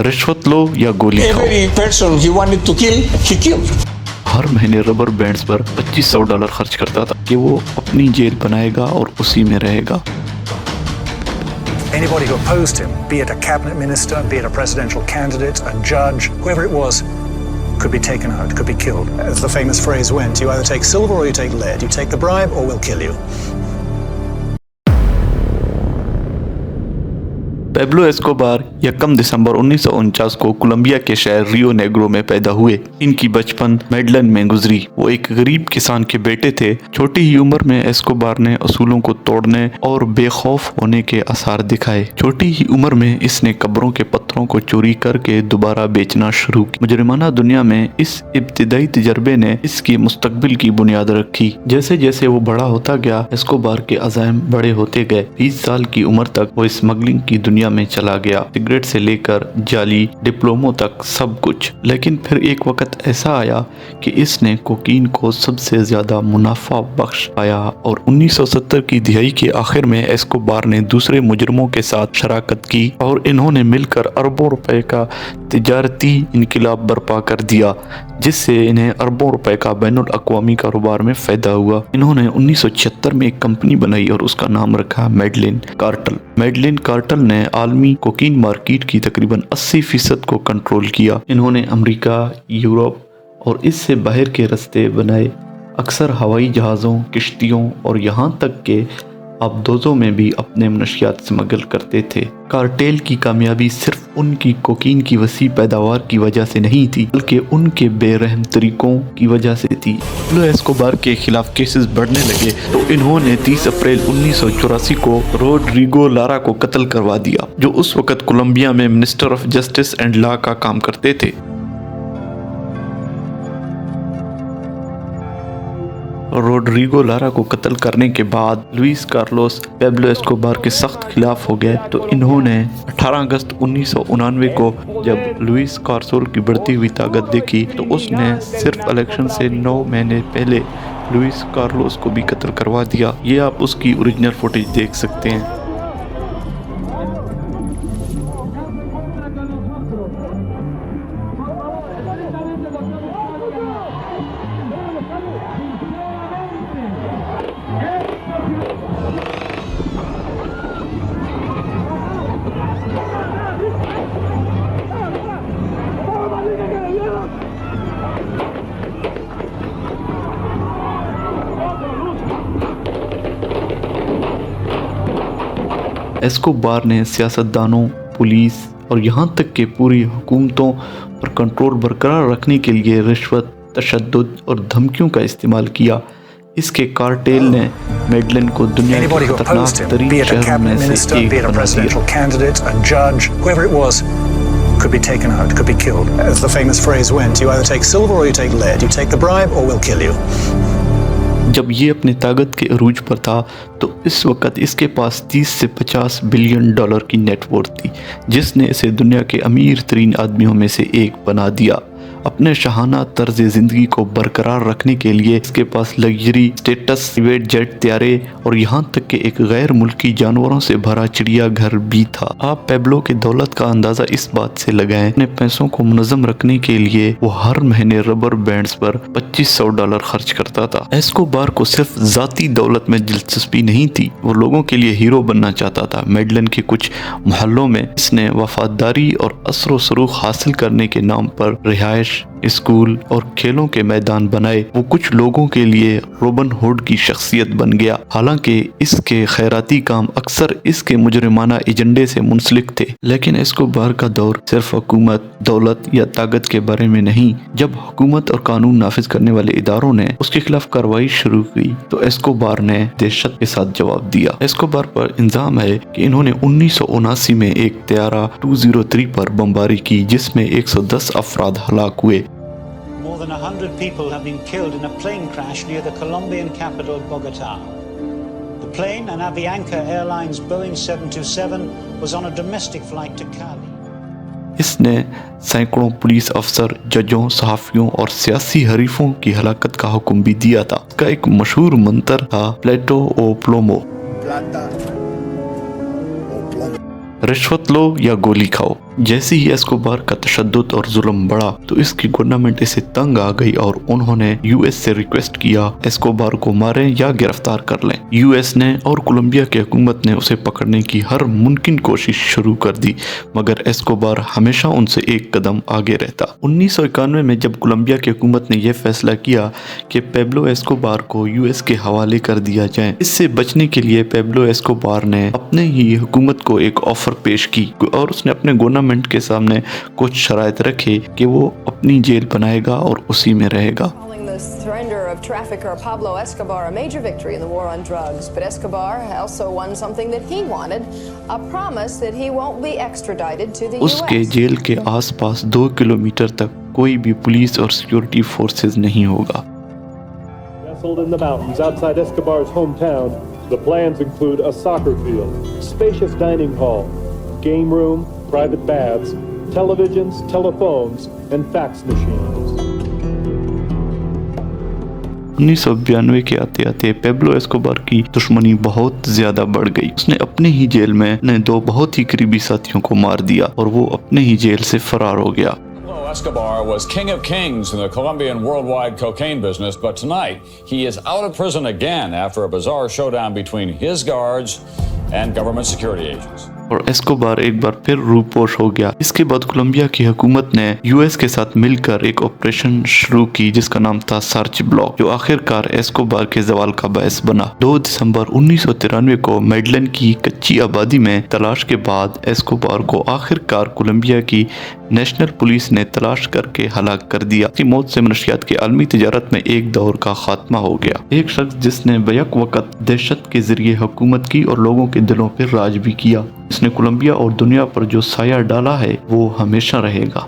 रिश्वत लो या गोली खाओ। Every person he wanted to kill, he killed. हर महीने रबर बैंड्स पर $2500 खर्च करता था कि वो अपनी जेल बनाएगा और उसी में रहेगा। Anybody who opposed him, be it a cabinet minister, be it a presidential candidate, a judge, whoever it was, could be taken out, could be killed. As the famous phrase went, you either take silver or you take lead. You take the bribe or we'll kill you. Pablo Escobar 1 दिसंबर 1949 को Colombia के शहर Rio Negro में पैदा हुए। इनकी बचपन मेडलन में गुजरी। वो एक गरीब किसान के बेटे थे। छोटी ही उम्र में एस्कोबार ने असूलों को तोड़ने और बेखौफ होने के आसार दिखाए। छोटी ही उम्र में इसने कब्रों के पत्थरों को चोरी करके दोबारा बेचना शुरू किया। मुजरिमाना दुनिया में इस इब्तिदाई तजर्बे ने इसकी मुस्तकबिल की बुनियाद रखी। जैसे जैसे वो बड़ा होता गया, एस्कोबार के अज़ाइम बड़े होते गए। 20 साल की उम्र तक वो स्मगलिंग की दुनिया में चला गया, सिगरेट से लेकर जाली डिप्लोमों तक सब कुछ। लेकिन फिर एक वक्त ऐसा आया कि इसने कोकीन को सबसे ज्यादा मुनाफा बख्श पाया और 1970 की दिहाई के आखिर में एस्कोबार ने दूसरे मुजरिमों के साथ शराकत की और इन्होंने मिलकर अरबों रुपए का तिजारती इनकलाब बर्पा कर दिया, जिससे इन्हें अरबों रुपए का बैनुल अक़वामी कारोबार में फायदा हुआ। इन्होंने 1976 में एक कंपनी बनाई और उसका नाम रखा मेडलिन कार्टेल। मेडलिन कार्टेल ने आलमी कोकीन मार्केट की तकरीबन 80% को कंट्रोल किया। इन्होंने अमेरिका, यूरोप और इससे बाहर के रास्ते बनाए, अक्सर हवाई जहाज़ों, किश्तियों और यहाँ तक के आबदोजों में भी अपने मनशियात स्मगल करते थे। कार्टेल की कामयाबी सिर्फ उनकी कोकीन की वसी पैदावार की वजह से नहीं थी, बल्कि उनके बेरहम तरीकों की वजह से थी। पेब्लो एस्कोबार के खिलाफ केसेस बढ़ने लगे तो इन्होंने 30 अप्रैल 1984 को रोड्रिगो लारा को कत्ल करवा दिया, जो उस वक्त कोलंबिया में minister of justice and law का काम करते थे। रोड्रिगो लारा को कत्ल करने के बाद लुइस कार्लोस पेब्लो एस्कोबार के सख्त खिलाफ हो गए, तो इन्होंने 18 अगस्त 1989 को जब लुइस कार्लोस की बढ़ती हुई ताकत देखी तो उसने सिर्फ इलेक्शन से 9 महीने पहले लुइस कार्लोस को भी कत्ल करवा दिया। ये आप उसकी ओरिजिनल फुटेज देख सकते हैं। एस्कोबार ने सियासतदानों, पुलिस और यहाँ तक के पूरी हुकूमतों पर कंट्रोल बरकरार रखने के लिए रिश्वत, तशद्दुद और धमकियों का इस्तेमाल किया। इसके कार्टेल ने मेडलिन को दुनिया के खतरनाक तरीन शहरों में से एक बना दिया। Could be taken out, could be killed. As the famous phrase went, you either take silver or you take lead. You take the bribe or we'll kill you. जब ये अपनी ताकत के अरूज पर था तो इस वक्त इसके पास 30 से 50 बिलियन डॉलर की नेटवर्थ थी, जिसने इसे दुनिया के अमीर तरीन आदमियों में से एक बना दिया। अपने शाहाना तर्ज ज़िंदगी को बरकरार रखने के लिए इसके पास लग्जरी स्टेटस, प्राइवेट जेट, त्यारे और यहाँ तक कि एक गैर मुल्की जानवरों से भरा चिड़िया घर भी था। आप पेब्लो की दौलत का अंदाज़ा इस बात से लगाएं, अपने पैसों को मुनज़्ज़म रखने के लिए वो हर महीने रबर बैंड्स पर $2500 खर्च करता था। एस्कोबार को सिर्फ ज़ाती दौलत में दिलचस्पी नहीं थी, वो लोगों के लिए हीरो बनना चाहता था। मेडलिन के कुछ मोहल्लों में इसने वफादारी और असर सरूख हासिल करने के नाम पर रिहायश, स्कूल और खेलों के मैदान बनाए। वो कुछ लोगों के लिए रॉबिन हुड की शख्सियत बन गया। हालांकि इसके खैराती काम अक्सर इसके मुजरिमाना एजेंडे से मुंसलिक थे, लेकिन एस्कोबार का दौर सिर्फ हुकूमत, दौलत या ताकत के बारे में नहीं। जब हुकूमत और कानून नाफिज करने वाले इदारों ने उसके खिलाफ कार्रवाई शुरू की तो एस्कोबार ने दहशत के साथ जवाब दिया। एस्कोबार पर इल्जाम है कि इन्होंने 1979 में एक त्यारा 203 पर बमबारी की, जिसमें 110 अफराद हलाक हुए। More than 100 people have been killed in a plane crash near the Colombian capital, Bogota. The plane, an Avianca Airlines Boeing 727, was on a domestic flight to Cali. इसने सैकड़ों पुलिस अफसर, जजों, सहाफियों और सियासी हरीफों की हलाकत का हुक्म भी दिया था। इसका एक मशहूर मंत्र था, प्लेटो ओ प्लोमो, रिश्वत लो या गोली खाओ। जैसे ही एस्कोबार का तशद्दुद और जुल्म बढ़ा तो इसकी गवर्नमेंट इसे तंग आ गई और उन्होंने यूएस से रिक्वेस्ट किया एस्कोबार को मारें या गिरफ्तार कर लें। यूएस ने और कोलंबिया की हुकूमत ने उसे पकड़ने की हर मुमकिन कोशिश शुरू कर दी, मगर एस्कोबार हमेशा उनसे एक कदम आगे रहता। 1991 में जब कोलंबिया की हुकूमत ने यह फैसला किया कि पेब्लो एस्कोबार को यूएस के हवाले कर दिया जाए, इससे बचने के लिए पेब्लो एस्कोबार ने अपने ही हुकूमत को एक ऑफर पेश की और उसने अपने गवर्नमेंट के सामने कुछ शराइत रखे कि वो अपनी जेल बनाएगा और उसी में रहेगा। The surrender of trafficker Pablo Escobar a major victory in the war on drugs, but Escobar also won something that he wanted, a promise that he won't be extradited to the US. उसके jail के आसपास 2 kilometre तक कोई भी police और security forces नहीं होगा। Nestled in the mountains outside Escobar's hometown, the plans include a soccer field, spacious dining hall, game room, private baths, televisions, telephones, and fax machines. 1992 के आते आते पेब्लो एस्कोबार की दुश्मनी बहुत ज्यादा बढ़ गई। उसने अपने ही जेल में 2 बहुत ही करीबी साथियों को मार दिया और वो अपने ही जेल से फरार हो गया। Pablo Escobar was king of kings in the Colombian worldwide cocaine business, but tonight he is out of prison again after a bizarre showdown between his guards and government security agents. और Escobar एक बार फिर रूपोश हो गया। इसके बाद Colombia की हुकूमत ने यूएस के साथ मिलकर एक ऑपरेशन शुरू की जिसका नाम था सर्च ब्लॉक, जो आखिरकार एस्कोबार के जवाल का बायस बना। 2 दिसंबर 1993 को मेडलन की कच्ची आबादी में तलाश के बाद एस्कोबार को आखिरकार कोलंबिया की नेशनल पुलिस ने तलाश करके हलाक कर दिया। उसकी मौत से मनशियात की आलमी तिजारत में एक दौर का खात्मा हो गया। एक शख्स जिसने बैक वक्त दहशत के जरिए हुकूमत की और लोगों के दिलों पर राज भी किया। इसने कोलंबिया और दुनिया पर जो साया डाला है वो हमेशा रहेगा।